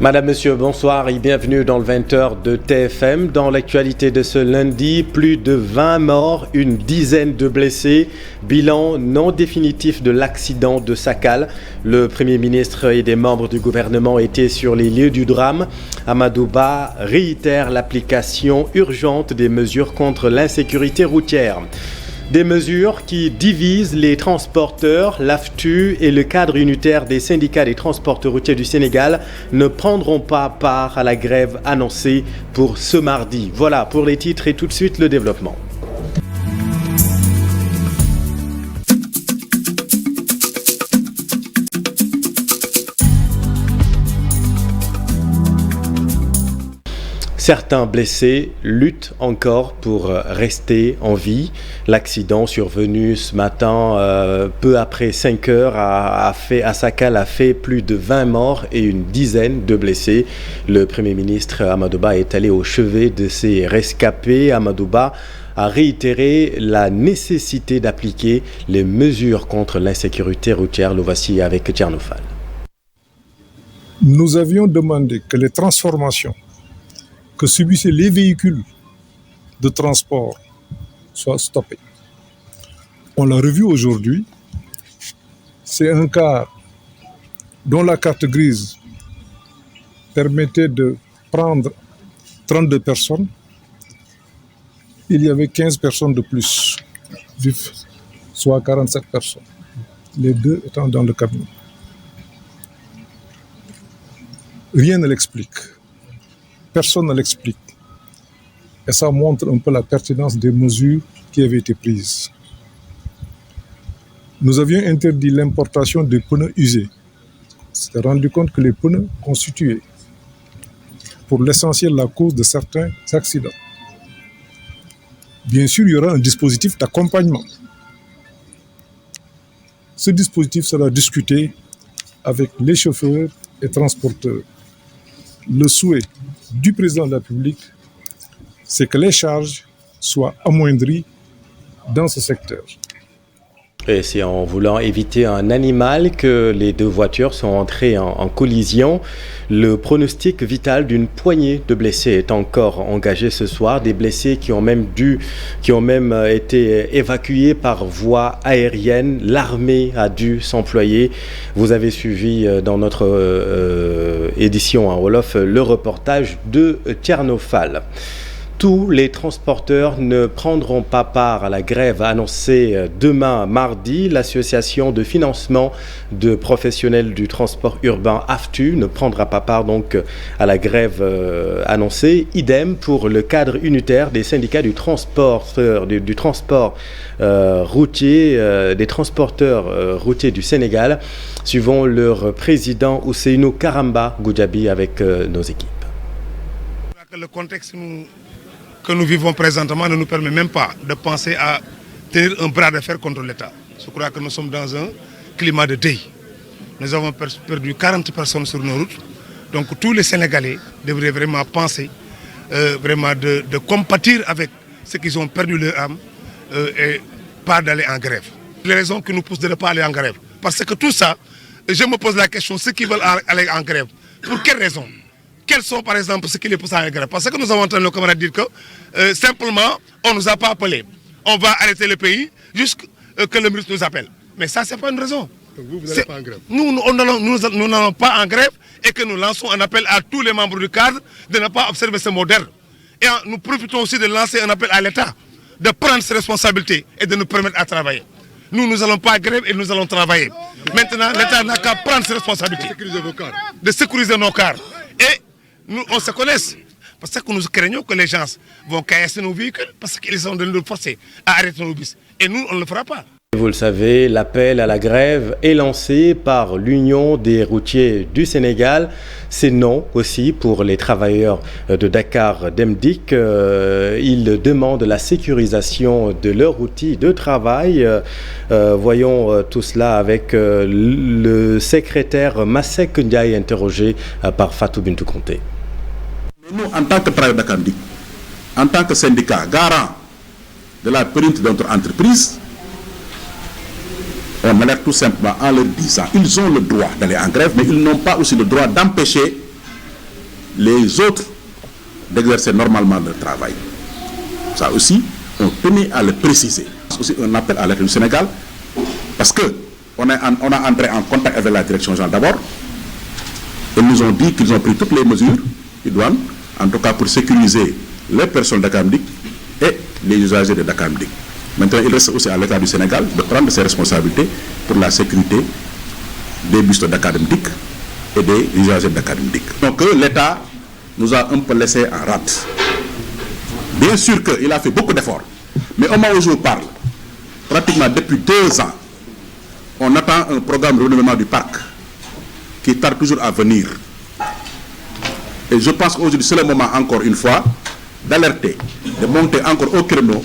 Madame, Monsieur, bonsoir et bienvenue dans le 20h de TFM. Dans l'actualité de ce lundi, plus de 20 morts, une dizaine de blessés. Bilan non définitif de l'accident de Sakal. Le Premier ministre et des membres du gouvernement étaient sur les lieux du drame. Amadou Ba réitère l'application urgente des mesures contre l'insécurité routière. Des mesures qui divisent les transporteurs, l'AFTU et le cadre unitaire des syndicats des transporteurs routiers du Sénégal ne prendront pas part à la grève annoncée pour ce mardi. Voilà pour les titres et tout de suite le développement. Certains blessés luttent encore pour rester en vie. L'accident survenu ce matin, peu après 5 heures, à Sakal a fait plus de 20 morts et une dizaine de blessés. Le Premier ministre Amadou Ba est allé au chevet de ces rescapés. Amadou Ba a réitéré la nécessité d'appliquer les mesures contre l'insécurité routière. Le voici avec Thierno Fall. Nous avions demandé que les transformations que subissaient les véhicules de transport soient stoppés. On l'a revu aujourd'hui. C'est un car dont la carte grise permettait de prendre 32 personnes. Il y avait 15 personnes de plus, soit 47 personnes. Les deux étant dans le camion. Rien ne l'explique. Personne ne l'explique. Et ça montre un peu la pertinence des mesures qui avaient été prises. Nous avions interdit l'importation des pneus usés. On s'est rendu compte que les pneus constituaient pour l'essentiel la cause de certains accidents. Bien sûr, il y aura un dispositif d'accompagnement. Ce dispositif sera discuté avec les chauffeurs et transporteurs. Le souhait du président de la République, c'est que les charges soient amoindries dans ce secteur. Et c'est en voulant éviter un animal que les deux voitures sont entrées en collision. Le pronostic vital d'une poignée de blessés est encore engagé ce soir. Des blessés qui ont même été évacués par voie aérienne. L'armée a dû s'employer. Vous avez suivi dans notre édition en Wolof le reportage de Thierno Fall. Tous les transporteurs ne prendront pas part à la grève annoncée demain mardi. L'association de financement de professionnels du transport urbain AFTU ne prendra pas part donc à la grève annoncée. Idem pour le cadre unitaire des syndicats du transport routier, des transporteurs routiers du Sénégal. Suivons leur président Ousseynou Karamba Goudiaby avec nos équipes. Le contexte que nous vivons présentement ne nous permet même pas de penser à tenir un bras de fer contre l'État. Je crois que nous sommes dans un climat de deuil. Nous avons perdu 40 personnes sur nos routes. Donc tous les Sénégalais devraient vraiment penser de compatir avec ceux qui ont perdu leur âme et pas d'aller en grève. Les raisons qui nous poussent de ne pas aller en grève. Parce que tout ça, je me pose la question, ceux qui veulent aller en grève, pour quelles raisons ? Quels sont par exemple ceux qui les poussent à la grève? Parce que nous avons entendu nos camarades dire que simplement on ne nous a pas appelés. On va arrêter le pays jusqu'à que le ministre nous appelle. Mais ça, ce n'est pas une raison. Donc vous n'allez pas en grève? Nous n'allons pas en grève et que nous lançons un appel à tous les membres du cadre de ne pas observer ce modèle. Et nous profitons aussi de lancer un appel à l'État de prendre ses responsabilités et de nous permettre à travailler. Nous n'allons pas en grève et nous allons travailler. Maintenant, l'État n'a qu'à prendre ses responsabilités. De sécuriser nos cars. Et nous, on se connaisse. Parce que nous craignons que les gens vont casser nos véhicules parce qu'ils sont de nous forcer à arrêter nos bus. Et nous, on ne le fera pas. Vous le savez, l'appel à la grève est lancé par l'Union des routiers du Sénégal. C'est non aussi pour les travailleurs de Dakar Demdik. Ils demandent la sécurisation de leur outil de travail. Voyons tout cela avec le secrétaire Massek Ndiaye interrogé par Fatou Bintou Conté. Nous, en tant que travailleurs Dakar Demdik, en tant que syndicat garant de la pérennité de notre entreprise, on alerte tout simplement en leur disant qu'ils ont le droit d'aller en grève, mais ils n'ont pas aussi le droit d'empêcher les autres d'exercer normalement leur travail. Ça aussi, on tenait à le préciser. C'est aussi un appel à l'État du Sénégal, parce qu'on a entré en contact avec la direction générale d'abord. Ils nous ont dit qu'ils ont pris toutes les mesures idoines, en tout cas pour sécuriser les personnes Dakar Dem Dikk et les usagers de Dakar Dem Dikk. Maintenant, il reste aussi à l'État du Sénégal de prendre ses responsabilités pour la sécurité des bus de Dakar Dem Dikk et des usagers de Dakar Dem Dikk. Donc l'État nous a un peu laissé en rade. Bien sûr qu'il a fait beaucoup d'efforts, mais au moment où je vous parle, pratiquement depuis 2 ans, on attend un programme de renouvellement du parc qui tarde toujours à venir. Et je pense qu'aujourd'hui, c'est le moment, encore une fois, d'alerter, de monter encore au créneau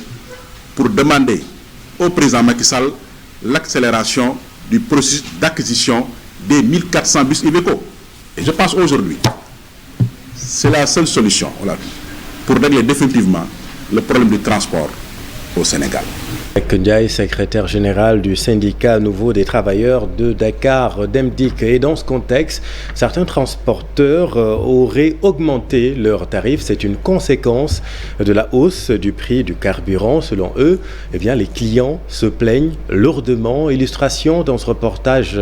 pour demander au président Macky Sall l'accélération du processus d'acquisition des 1400 bus Iveco. Et je pense aujourd'hui, c'est la seule solution pour régler définitivement le problème du transport au Sénégal. Ndiaye, secrétaire général du syndicat nouveau des travailleurs de Dakar Dem Dikk. Et dans ce contexte, certains transporteurs auraient augmenté leurs tarifs. C'est une conséquence de la hausse du prix du carburant. Selon eux, eh bien, les clients se plaignent lourdement. Illustration dans ce reportage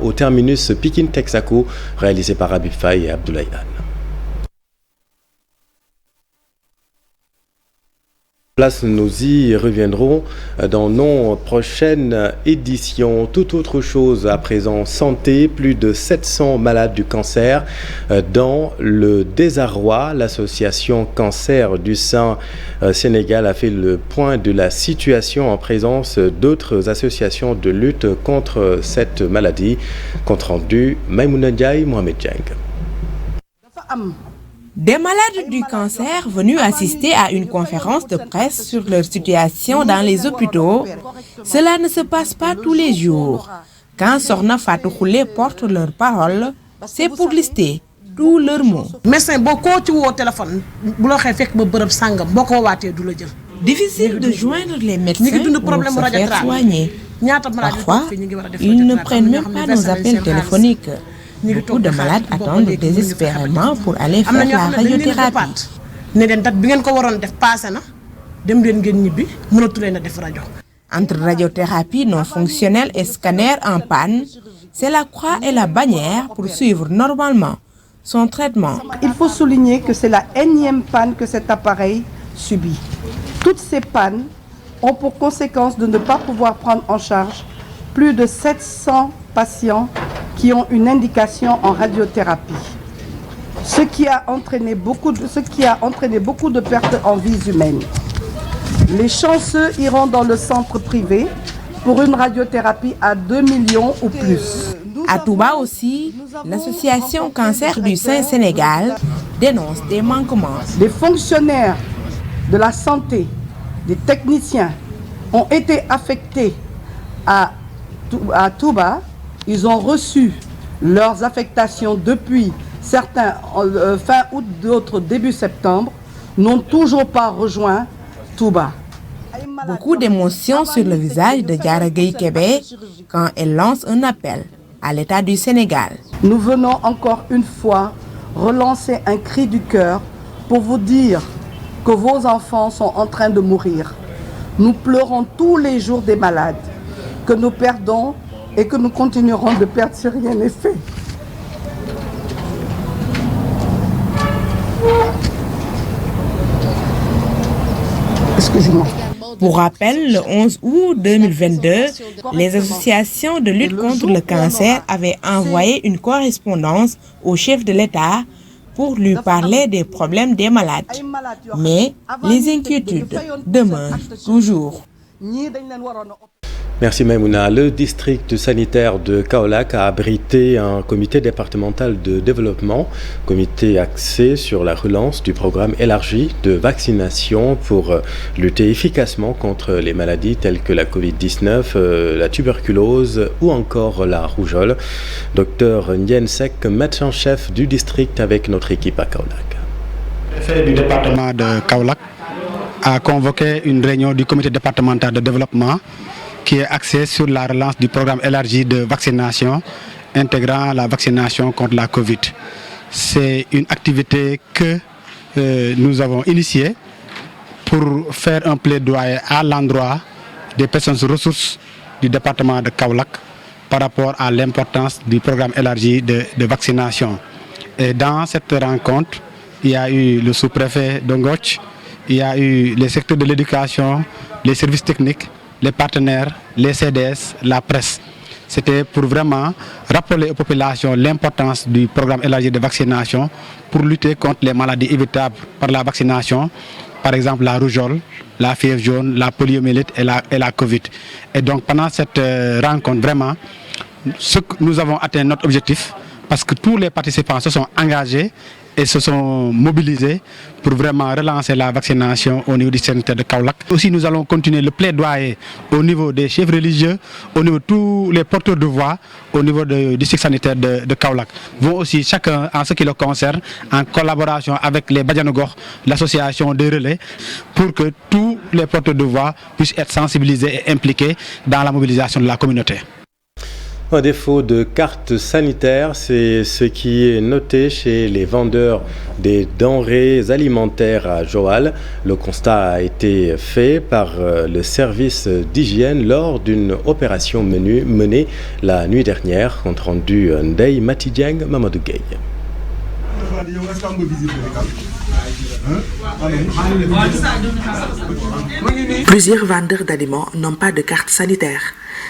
au terminus Pikine-Texaco, réalisé par Habib Faye et Abdoulaye Anne. Place, nous y reviendrons dans nos prochaines éditions. Tout autre chose à présent, santé, plus de 700 malades du cancer dans le désarroi. L'association Cancer du sein Sénégal a fait le point de la situation en présence d'autres associations de lutte contre cette maladie. Compte rendu, Maïmouna Ndiaye, Mohamed Dieng. Des malades du cancer venus assister à une conférence de presse sur leur situation dans les hôpitaux, cela ne se passe pas tous les jours. Quand Sorna Fatou Khoulé porte leurs paroles, c'est pour lister tous leurs mots. Difficile de joindre les médecins pour se faire soigner. Parfois, ils ne prennent même pas nos appels téléphoniques. Beaucoup de malades attendent désespérément pour aller faire la radiothérapie. Entre radiothérapie non fonctionnelle et scanner en panne, c'est la croix et la bannière pour suivre normalement son traitement. Il faut souligner que c'est la énième panne que cet appareil subit. Toutes ces pannes ont pour conséquence de ne pas pouvoir prendre en charge plus de 700 patients qui ont une indication en radiothérapie, ce qui a entraîné beaucoup de pertes en vies humaines. Les chanceux iront dans le centre privé pour une radiothérapie à 2 millions ou plus. À Touba aussi, l'association Cancer du sein Sénégal dénonce des manquements. Des fonctionnaires de la santé, des techniciens ont été affectés à Touba. Ils ont reçu leurs affectations depuis certains fin août, d'autres début septembre, n'ont toujours pas rejoint Touba. Beaucoup d'émotions sur le visage de Diarra Gueye Kébé quand elle lance un appel à l'État du Sénégal. Nous venons encore une fois relancer un cri du cœur pour vous dire que vos enfants sont en train de mourir. Nous pleurons tous les jours des malades que nous perdons et que nous continuerons de perdre si rien n'est fait. Excusez-moi. Pour rappel, le 11 août 2022, les associations de lutte contre le cancer avaient envoyé une correspondance au chef de l'État pour lui parler des problèmes des malades. Mais les inquiétudes demeurent toujours. Merci Maïmouna. Le district sanitaire de Kaolack a abrité un comité départemental de développement, comité axé sur la relance du programme élargi de vaccination pour lutter efficacement contre les maladies telles que la Covid-19, la tuberculose ou encore la rougeole. Docteur Ndien Seck, médecin-chef du district avec notre équipe à Kaolack. Le préfet du département de Kaolack a convoqué une réunion du comité départemental de développement qui est axé sur la relance du programme élargi de vaccination intégrant la vaccination contre la Covid. c'est une activité que nous avons initiée pour faire un plaidoyer à l'endroit des personnes ressources du département de Kaolack par rapport à l'importance du programme élargi de vaccination. Et dans cette rencontre, il y a eu le sous-préfet d'Ongoch, il y a eu les secteurs de l'éducation, les services techniques, les partenaires, les CDS, la presse. C'était pour vraiment rappeler aux populations l'importance du programme élargi de vaccination pour lutter contre les maladies évitables par la vaccination, par exemple la rougeole, la fièvre jaune, la poliomyélite et la Covid. Et donc pendant cette rencontre, vraiment, nous avons atteint notre objectif parce que tous les participants se sont engagés et se sont mobilisés pour vraiment relancer la vaccination au niveau du sanitaire de Kaolack. Aussi, nous allons continuer le plaidoyer au niveau des chefs religieux, au niveau de tous les porteurs de voix, au niveau du district sanitaire de Kaolack. Vont aussi chacun, en ce qui le concerne, en collaboration avec les Badianogor, l'association des relais, pour que tous les porteurs de voix puissent être sensibilisés et impliqués dans la mobilisation de la communauté. À défaut de carte sanitaire, c'est ce qui est noté chez les vendeurs des denrées alimentaires à Joal. Le constat a été fait par le service d'hygiène lors d'une opération menée la nuit dernière. Compte rendu Ndeye Matidieng, Mamadou Gueye. Plusieurs vendeurs d'aliments n'ont pas de carte sanitaire.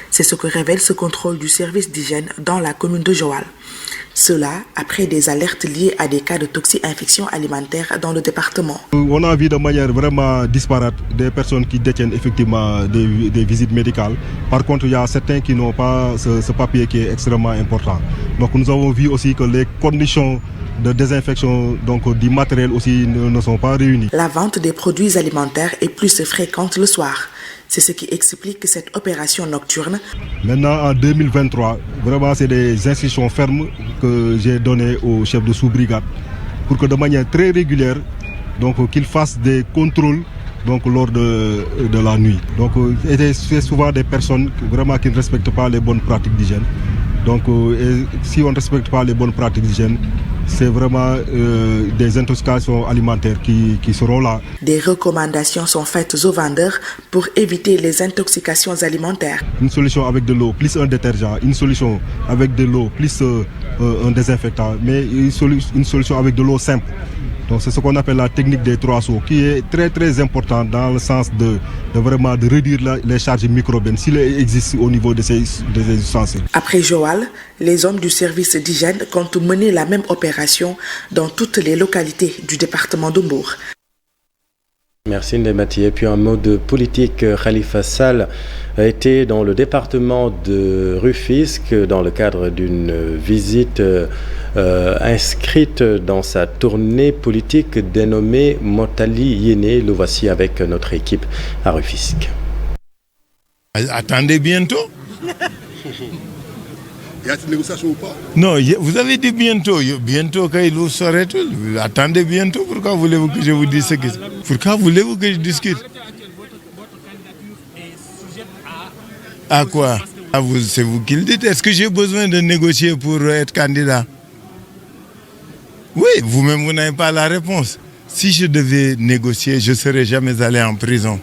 C'est ce que révèle ce contrôle du service d'hygiène dans la commune de Joal. Cela après des alertes liées à des cas de toxi-infection alimentaire dans le département. On a vu de manière vraiment disparate des personnes qui détiennent effectivement des visites médicales. Par contre, il y a certains qui n'ont pas ce papier qui est extrêmement important. Donc nous avons vu aussi que les conditions de désinfection du matériel aussi ne sont pas réunies. La vente des produits alimentaires est plus fréquente le soir. C'est ce qui explique cette opération nocturne. Maintenant, en 2023, vraiment, c'est des instructions fermes que j'ai données au chef de sous-brigade pour que de manière très régulière, qu'il fasse des contrôles lors de la nuit. C'est souvent des personnes vraiment qui ne respectent pas les bonnes pratiques d'hygiène. Et si on ne respecte pas les bonnes pratiques d'hygiène, c'est vraiment des intoxications alimentaires qui seront là. Des recommandations sont faites aux vendeurs pour éviter les intoxications alimentaires. Une solution avec de l'eau plus un détergent, une solution avec de l'eau plus un désinfectant, mais une solution avec de l'eau simple. Donc c'est ce qu'on appelle la technique des 3 seaux, qui est très très important dans le sens de vraiment de réduire les charges microbiennes s'il existe au niveau de ces ustensiles. Après Joal, les hommes du service d'hygiène comptent mener la même opération dans toutes les localités du département de Mbour. Merci Ndemati. Et puis un mot de politique, Khalifa Sall a été dans le département de Rufisque dans le cadre d'une visite inscrite dans sa tournée politique dénommée Motali Yéné. Le voici avec notre équipe à Rufisque. Attendez bientôt. Il y a une négociation ou pas? Non, vous avez dit bientôt. Bientôt, quand il vous saurait tout. Attendez bientôt. Pourquoi voulez-vous que je vous dise ce que c'est? Pourquoi voulez-vous que je discute? À quoi? C'est vous qui le dites. Est-ce que j'ai besoin de négocier pour être candidat? Oui, vous-même, vous n'avez pas la réponse. Si je devais négocier, je ne serais jamais allé en prison.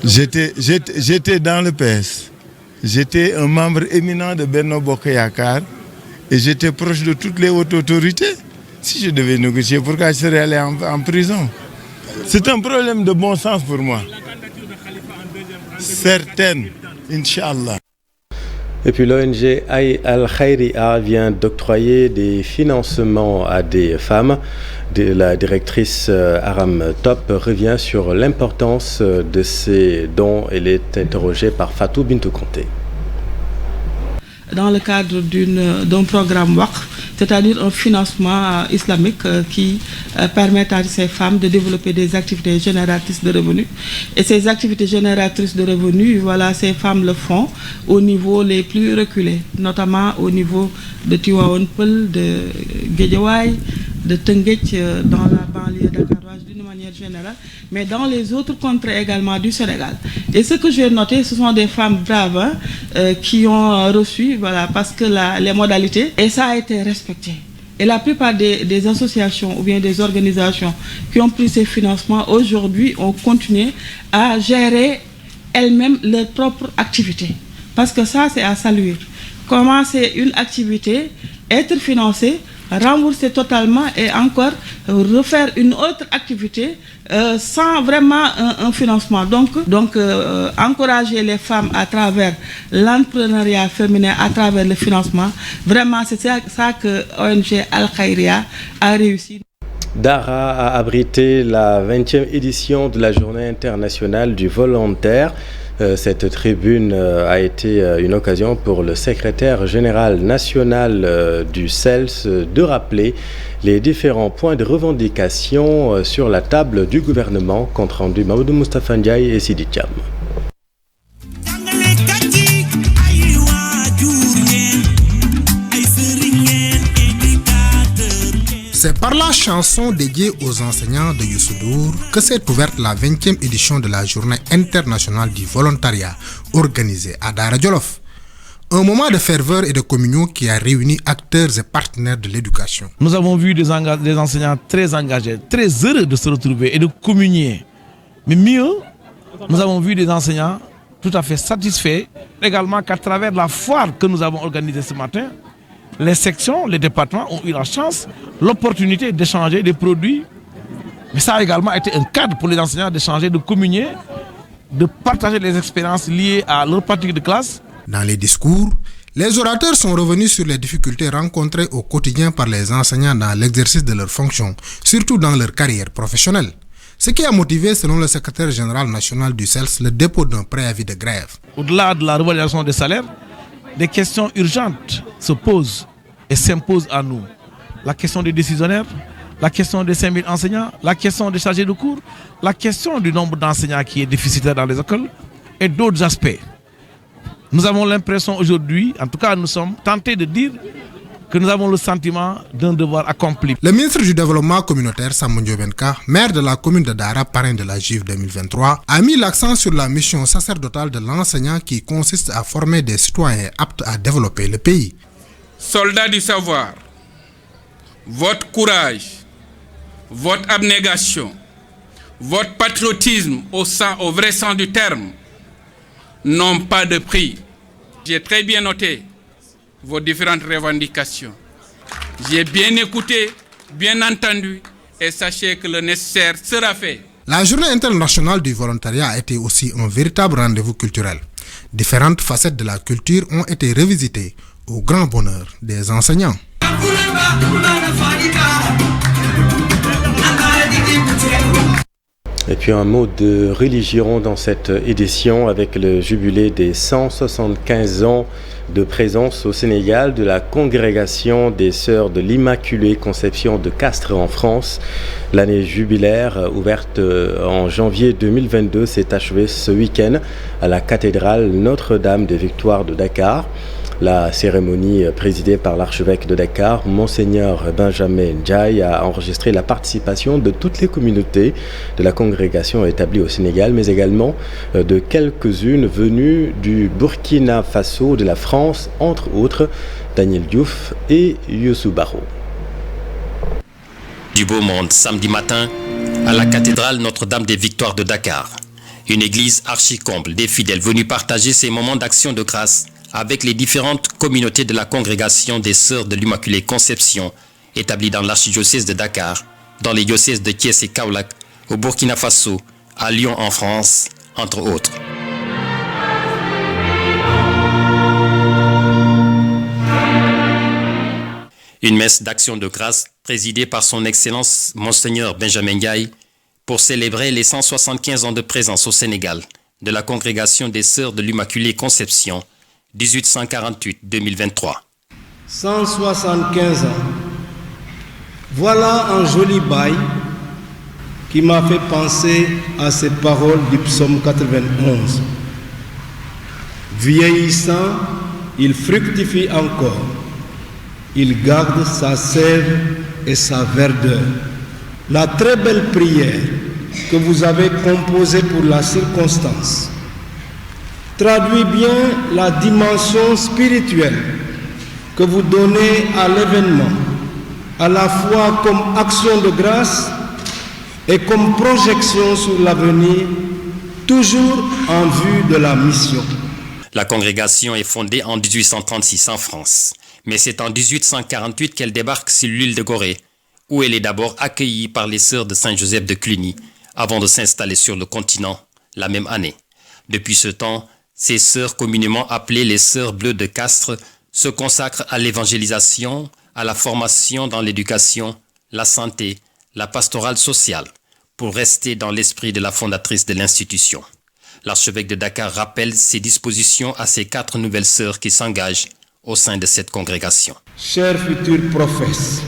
J'étais dans le PS. J'étais un membre éminent de Benno Bokk Yakaar et j'étais proche de toutes les hautes autorités. Si je devais négocier, pourquoi je serais allé en prison? C'est un problème de bon sens pour moi. Certaine, Inch'Allah. Et puis l'ONG Al Khayria vient d'octroyer des financements à des femmes. La directrice Aram Top revient sur l'importance de ces dons. Elle est interrogée par Fatou Bintou Conté. Dans le cadre d'un programme WACF, c'est-à-dire un financement islamique qui permet à ces femmes de développer des activités génératrices de revenus. Et ces activités génératrices de revenus, voilà, ces femmes le font au niveau les plus reculés, notamment au niveau de Tivaouane Peulh, de Guédiawaye, de Tenguet, dans la banlieue dakaroise d'une manière manière générale, mais dans les autres contrées également du Sénégal. Et ce que j'ai noté, ce sont des femmes braves qui ont reçu, voilà, parce que les modalités, et ça a été respecté. Et la plupart des associations ou bien des organisations qui ont pris ces financements aujourd'hui ont continué à gérer elles-mêmes leur propre activité. Parce que ça, c'est à saluer. Commencer une activité, être financé, rembourser totalement et encore refaire une autre activité sans vraiment un financement. Donc encourager les femmes à travers l'entrepreneuriat féminin, à travers le financement, vraiment c'est ça que ONG Al Khayriya a réussi. Dara a abrité la 20e édition de la Journée internationale du volontaire. Cette tribune a été une occasion pour le secrétaire général national du CELS de rappeler les différents points de revendication sur la table du gouvernement. Compte rendu Mamadou Moustapha Ndiaye et Sidi Thiam. C'est par la chanson dédiée aux enseignants de Youssou Ndour que s'est ouverte la 20e édition de la Journée internationale du volontariat organisée à Dara Djolof. Un moment de ferveur et de communion qui a réuni acteurs et partenaires de l'éducation. Nous avons vu des enseignants très engagés, très heureux de se retrouver et de communier. Mais mieux, nous avons vu des enseignants tout à fait satisfaits, également qu'à travers la foire que nous avons organisée ce matin, les sections, les départements ont eu la chance, l'opportunité d'échanger des produits. Mais ça a également été un cadre pour les enseignants d'échanger, de communier, de partager les expériences liées à leur pratique de classe. Dans les discours, les orateurs sont revenus sur les difficultés rencontrées au quotidien par les enseignants dans l'exercice de leurs fonctions, surtout dans leur carrière professionnelle. Ce qui a motivé, selon le secrétaire général national du CELS, le dépôt d'un préavis de grève. Au-delà de la revalorisation des salaires, des questions urgentes se posent et s'imposent à nous. La question des décisionnaires, la question des 5000 enseignants, la question des chargés de cours, la question du nombre d'enseignants qui est déficitaire dans les écoles et d'autres aspects. Nous avons l'impression aujourd'hui, en tout cas nous sommes tentés de dire que nous avons le sentiment d'un devoir accompli. Le ministre du Développement communautaire, Samba Ndiobé-Ka, maire de la commune de Dara, parrain de la GIV 2023, a mis l'accent sur la mission sacerdotale de l'enseignant qui consiste à former des citoyens aptes à développer le pays. Soldats du savoir, votre courage, votre abnégation, votre patriotisme au vrai sens du terme n'ont pas de prix. J'ai très bien noté vos différentes revendications. J'ai bien écouté, bien entendu, et sachez que le nécessaire sera fait. La Journée internationale du volontariat a été aussi un véritable rendez-vous culturel. Différentes facettes de la culture ont été revisitées au grand bonheur des enseignants. Et puis un mot de religion dans cette édition avec le jubilé des 175 ans de présence au Sénégal de la congrégation des Sœurs de l'Immaculée Conception de Castres en France. L'année jubilaire ouverte en janvier 2022 s'est achevée ce week-end à la cathédrale Notre-Dame des Victoires de Dakar. La cérémonie présidée par l'archevêque de Dakar, Monseigneur Benjamin Ndiaye, a enregistré la participation de toutes les communautés de la congrégation établie au Sénégal, mais également de quelques-unes venues du Burkina Faso, de la France, entre autres, Daniel Diouf et Youssou Baro. Du beau monde, samedi matin, à la cathédrale Notre-Dame des Victoires de Dakar. Une église archi-comble des fidèles venus partager ces moments d'action de grâce avec les différentes communautés de la congrégation des Sœurs de l'Immaculée Conception, établies dans l'archidiocèse de Dakar, dans les diocèses de Thiès et Kaolack, au Burkina Faso, à Lyon en France, entre autres. Une messe d'action de grâce présidée par son Excellence Monseigneur Benjamin Ndiaye pour célébrer les 175 ans de présence au Sénégal de la congrégation des Sœurs de l'Immaculée Conception, 1848-2023. 175 ans. Voilà un joli bail qui m'a fait penser à ces paroles du psaume 91. Vieillissant, il fructifie encore. Il garde sa sève et sa verdeur. La très belle prière que vous avez composé pour la circonstance traduit bien la dimension spirituelle que vous donnez à l'événement, à la fois comme action de grâce et comme projection sur l'avenir, toujours en vue de la mission. La congrégation est fondée en 1836 en France, mais c'est en 1848 qu'elle débarque sur l'île de Gorée, où elle est d'abord accueillie par les sœurs de Saint-Joseph de Cluny, avant de s'installer sur le continent la même année. Depuis ce temps, ces sœurs communément appelées les sœurs bleues de Castres se consacrent à l'évangélisation, à la formation dans l'éducation, la santé, la pastorale sociale, pour rester dans l'esprit de la fondatrice de l'institution. L'archevêque de Dakar rappelle ses dispositions à ces 4 nouvelles sœurs qui s'engagent au sein de cette congrégation. Chers futurs prophètes,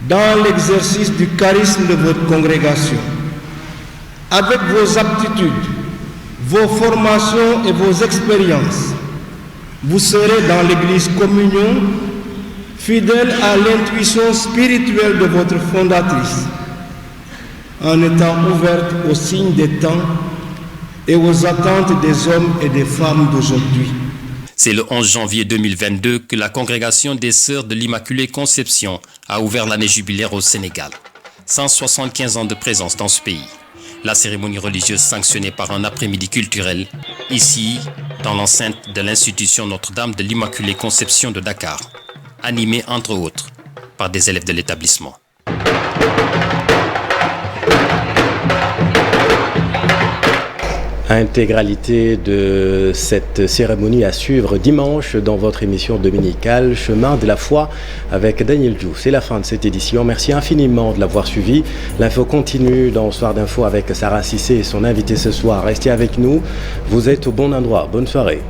dans l'exercice du charisme de votre congrégation, avec vos aptitudes, vos formations et vos expériences, vous serez dans l'Église Communion, fidèle à l'intuition spirituelle de votre fondatrice, en étant ouverte aux signes des temps et aux attentes des hommes et des femmes d'aujourd'hui. C'est le 11 janvier 2022 que la congrégation des Sœurs de l'Immaculée Conception a ouvert l'année jubilaire au Sénégal. 175 ans de présence dans ce pays. La cérémonie religieuse sanctionnée par un après-midi culturel, ici, dans l'enceinte de l'institution Notre-Dame de l'Immaculée Conception de Dakar, animée entre autres par des élèves de l'établissement. Intégralité de cette cérémonie à suivre dimanche dans votre émission dominicale Chemin de la foi avec Daniel Djou. C'est la fin de cette édition. Merci infiniment de l'avoir suivi. L'info continue dans Soir d'info avec Sarah Cissé et son invité ce soir. Restez avec nous. Vous êtes au bon endroit. Bonne soirée.